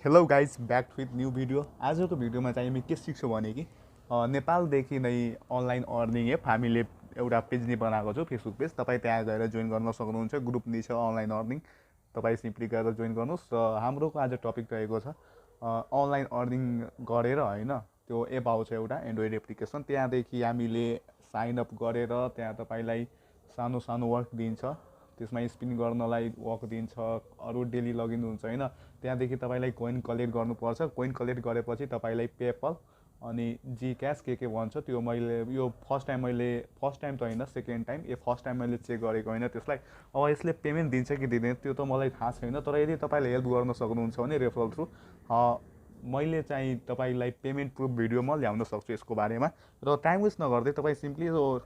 Hello guys back with new video. आजको भिडियोमा चाहिँ हामी के सिक्छौँ भने कि नेपालदेखि नै अनलाइन अर्निङ एप हामीले एउटा पेज नै बनाएको छु, फेसबुक पेज। तपाईँ त्यहाँ गएर जोइन गर्न सक्नुहुन्छ। ग्रुप नै छ अनलाइन अर्निङ, तपाईँ सिम्पली गएर जोइन गर्नुहोस्। र हाम्रोको आज टपिक रहेको छ अनलाइन अर्निङ गरेर होइन, त्यो एप आउँछ एउटा एन्ड्रोइड एप्लिकेसन। त्यहाँदेखि हामीले साइनअप गरेर त्यहाँ तपाईँलाई सानो सानो वर्क दिन्छ, त्यसमा स्पिन गर्नलाई वर्क दिन्छ, अरू डेली लगइन हुन्छ होइन। त्यहाँदेखि तपाईँलाई कोइन कलेक्ट गर्नुपर्छ। कोइन कलेक्ट गरेपछि तपाईँलाई पेपल अनि जी क्यास के भन्छ त्यो मैले यो फर्स्ट टाइम त होइन, सेकेन्ड टाइम फर्स्ट टाइम मैले चेक गरेको होइन त्यसलाई। अब यसले पेमेन्ट दिन्छ कि दिँदैन त्यो त मलाई थाहा छैन, तर यदि तपाईँले हेल्प गर्न सक्नुहुन्छ भने रेफरल थ्रु मैले चाहिँ तपाईँलाई पेमेन्ट प्रुफ भिडियो म ल्याउन सक्छु यसको बारेमा। र टाइम वेस्ट नगर्दै तपाईँ सिम्पली यो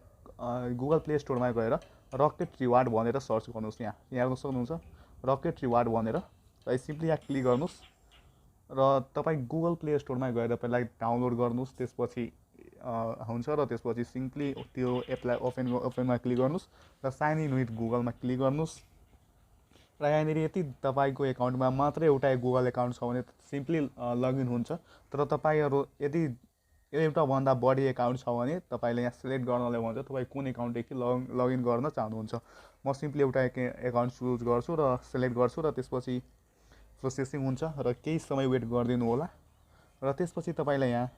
गुगल प्ले स्टोरमा गएर रकेट रिवार्ड भनेर सर्च गर्नुहोस्। यहाँ हेर्न सक्नुहुन्छ रकेट रिवार्ड भनेर, तपाईँ सिम्पली यहाँ क्लिक गर्नुहोस् र तपाईँ गुगल प्ले स्टोरमा गएर पहिला डाउनलोड गर्नुहोस्। त्यसपछि हुन्छ र त्यसपछि सिम्पली त्यो एपलाई ओपनमा क्लिक गर्नुहोस् र साइन इन विथ गुगलमा क्लिक गर्नुहोस्। र यहाँनिर यति तपाईँको एकाउन्टमा मात्रै एउटा गुगल एकाउन्ट छ भने सिम्पली लगइन हुन्छ। तर तपाईँहरू यदि एउटाभन्दा बढी एकाउन्ट छ भने तपाईँले यहाँ सिलेक्ट गर्नलाई भन्छ तपाईँ कुन एकाउन्टदेखि लगइन गर्न चाहनुहुन्छ। म सिम्पली एउटा एकाउन्ट चुज गर्छु र सिलेक्ट गर्छु र त्यसपछि प्रोसेसिङ हुन्छ र केही समय वेट गरिदिनु होला। र त्यसपछि तपाईँलाई यहाँ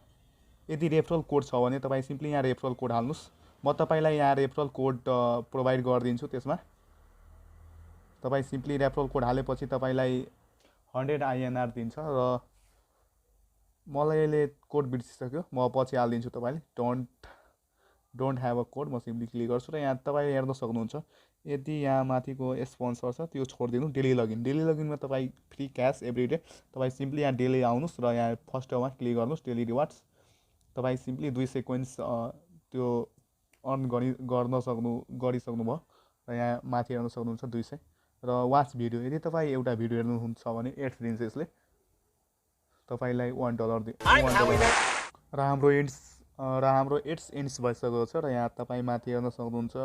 यदि रेफरल कोड छ भने तपाईँ सिम्पली यहाँ रेफरल कोड हाल्नुहोस्। म तपाईँलाई यहाँ रेफरल कोड प्रोभाइड गरिदिन्छु। त्यसमा तपाईँ सिम्पली रेफरल कोड हालेपछि तपाईँलाई 100 INR दिन्छ र मलाई अहिले कोड बिर्सिसक्यो, म पछि हालिदिन्छु। तपाईँले डोन्ट ह्याभ अ कोड म सिम्पली क्लिक गर्छु र यहाँ तपाईँ हेर्न सक्नुहुन्छ यदि यहाँ माथिको स्पोन्सर छ त्यो छोडिदिनु। डेली लगइनमा तपाईँ फ्री क्यास एभ्री डे। तपाईँ सिम्पली यहाँ डेली आउनुहोस् र यहाँ फर्स्टमा क्लिक गर्नुहोस् डेली रिवार्ड्स। तपाईँ सिम्पली 200 कोइन्स त्यो अर्न गरिसक्नु भयो र यहाँ माथि हेर्न सक्नुहुन्छ 200। र वाच भिडियो, यदि तपाईँ एउटा भिडियो हेर्नुहुन्छ भने एड्स दिन्छ यसले तपाईँलाई $1 र हाम्रो एड्स एन्ड्स भइसकेको छ। र यहाँ तपाईँ माथि हेर्न सक्नुहुन्छ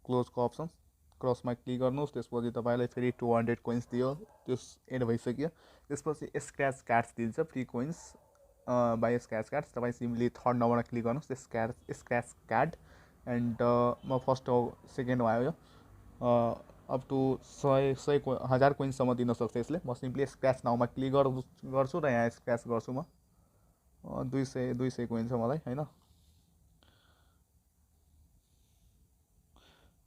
क्लोजको अप्सन, क्रसमा क्लिक गर्नुहोस्। त्यसपछि तपाईँलाई फेरि 200 कोइन्स दियो, त्यो एड भइसक्यो। त्यसपछि स्क्रैच कार्ड्स दिन्छ, free coins by scratch cards. तपाईँ सिम्पली थर्ड नम्बरमा क्लिक गर्नुहोस् स्क्रैच कार्ड एन्ड म फर्स्ट सेकेन्डमा आयो अप टु 1000 कोइन्ससम्म दिन सक्छ यसले। म सिम्पली स्क्रैच नाउमा क्लिक गर्छु र यहाँ स्क्रैच गर्छु। म 200 कोइन छ मलाई होइन,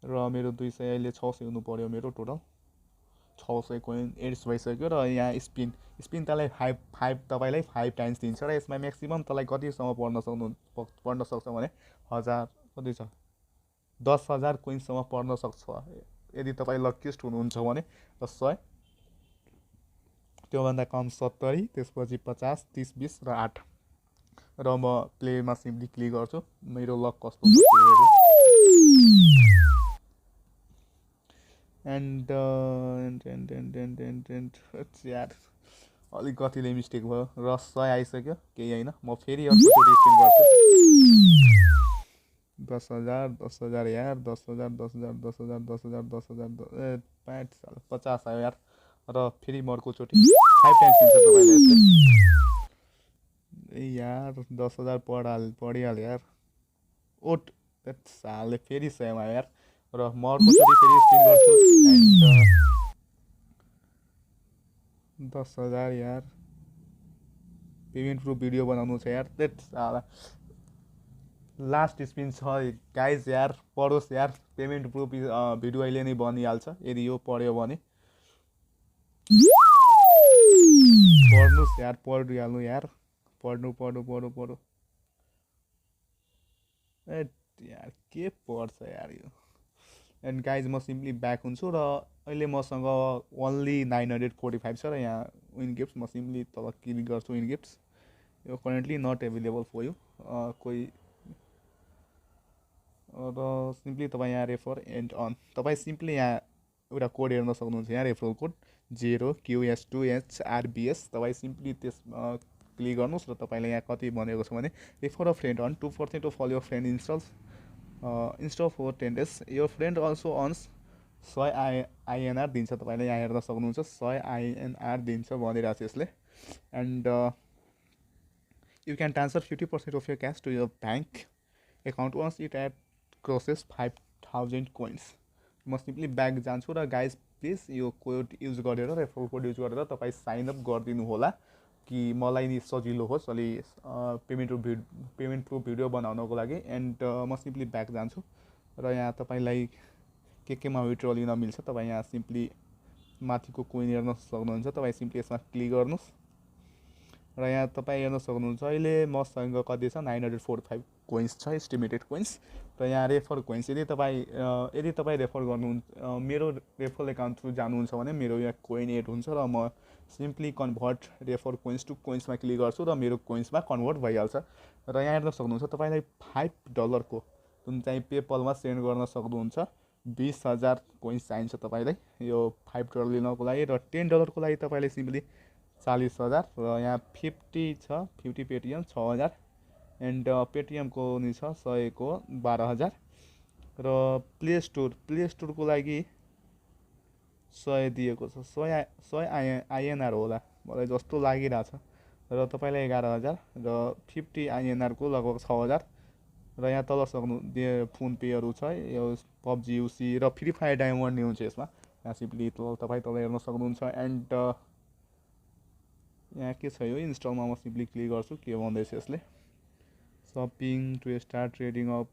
र मेरो 200 अहिले 600 हुनु पऱ्यो। मेरो टोटल 600 कोइन एड्स भइसक्यो। र यहाँ स्पिन तँलाई 5 तपाईँलाई 5 टाइम्स दिन्छ र यसमा म्याक्सिमम् तँलाई कतिसम्म पढ्न सक्छ भने 1000 कति छ 10,000 कोइन्ससम्म पढ्न सक्छ यदि तपाईँ लकिएस्ट हुनुहुन्छ भने। र 100 त्योभन्दा कम 70, त्यसपछि 50, 30, 20 र 8। र म प्लेमा सिम्पली क्लिक गर्छु मेरो लक कस्तो छ एन्ड यार अलिकतिले मिस्टेक भयो र 100 आइसक्यो, केही होइन। म फेरि अर्कोचोटि स्पिन गर्छु 10,000 यार 10,000 50 आयो यार। र फेरि म अर्कोचोटि 5 टाइम्स दिन्छ तपाईँलाई यसले। यार 10,000 पढिहाल्यो यार। ओट सालले फेरि सेम आयो यार। र म अर्कोचोटि फेरि स्पिन गर्छु एन्ड 10,000 यार। पेमेन्ट प्रुफ भिडियो बनाउनु छ यार। त्यत साला लास्ट स्पिन छ गाइज यार, पढोस् यार। पेमेन्ट प्रुफ भिडियो अहिले नै बनिहाल्छ यदि यो पढ्यो भने। पढ्नुहोस् यार, पढिहाल्नु यार, पढ्नु। ए यार के पढ्छ यार यो। एन्ड गाइज म सिम्पली ब्याक हुन्छु र अहिले मसँग ओन्ली 945 छ र यहाँ विन गिफ्ट्स म सिम्पली तल क्लिक गर्छु विन गिफ्ट्स। यो currently not available for you कोही। र सिम्पली तपाईँ यहाँ रेफर एन्ड अन तपाईँ सिम्पली यहाँ एउटा कोड हेर्न सक्नुहुन्छ यहाँ रेफरल कोड 0QS2HRBS। तपाईँ सिम्पली त्यस क्लिक गर्नुहोस् र तपाईँले यहाँ कति भनेको छ भने refer a friend earn 2% of all your friend install for 10 days। Your friend also earns 100 INR दिन्छ। तपाईँले यहाँ हेर्न सक्नुहुन्छ 100 INR दिन्छ भनिरहेको छ यसले। And you can transfer 50% of your cash to your bank account once it at crosses 5000 coins. म सिम्पली ब्याङ्क जान्छु र गाइज प्लिज यो कोड युज गरेर रेफरल कोड युज गरेर तपाईँ साइनअप गरिदिनु होला कि मलाई नि सजिलो होस् अलि पेमेन्ट प्रुफ भिडियो बनाउनको लागि। एन्ड म सिम्पली ब्याक जान्छु र यहाँ तपाईँलाई केमा विथड्र लिन मिल्छ तपाईँ यहाँ सिम्पली माथिको कोइन हेर्न सक्नुहुन्छ। तपाईँ सिम्पली यसमा क्लिक गर्नुहोस् र यहाँ तपाईँ हेर्न सक्नुहुन्छ अहिले मसँग कति छ 945 कोइन्स छ एस्टिमेटेड कोइन्स। र यहाँ रेफर कोइन्स यदि तपाईँ रेफर गर्नुहुन्छ मेरो रेफरल एकाउन्ट थ्रु जानुहुन्छ भने मेरो यहाँ कोइन एड हुन्छ र म simply convert refer coins to कोइन्समा क्लिक गर्छु र मेरो कोइन्समा कन्भर्ट भइहाल्छ। र यहाँ हेर्न सक्नुहुन्छ तपाईँलाई $5 को जुन चाहिँ पेपलमा सेन्ड गर्न सक्नुहुन्छ। 20,000 कोइन्स चाहिन्छ तपाईँलाई यो $5 लिनको लागि र $10 को लागि तपाईँले सिम्पली 40,000 र यहाँ 50 छ 50 पेटिएम 6,000 एन्ड पेटिएमको नि छ 100 को 12,000 र प्ले स्टोरको लागि 100 दिएको छ। 100 INR होला मलाई जस्तो लागिरहेछ र तपाईँलाई 11,000 र 50 INR को लगभग 6,000 र यहाँ तल सक्नु फोन पेहरू छ यो PUBG UC र फ्री फायर डायमन्ड नि हुन्छ यसमा। यहाँ सिम्पली तपाईँ तल हेर्न सक्नुहुन्छ। एन्ड यहाँ के छ यो इन्स्टलमा म सिम्पली क्लिक गर्छु के भन्दैछ यसले shopping to start trading of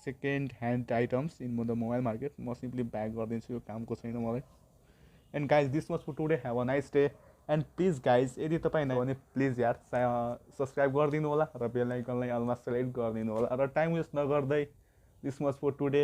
second hand items in the mobile market. म सिम्पली ब्याक गरिदिन्छु यो कामको छैन मलाई। And guys this much for today have a nice day and please guys यदि तपाईँ नै भने प्लिज यार सब्सक्राइब गरिदिनु होला र बेल आइकनलाई अलमा सेलेक्ट गरिदिनु होला र टाइम वेस्ट नगर्दै दिस मच फर टुडे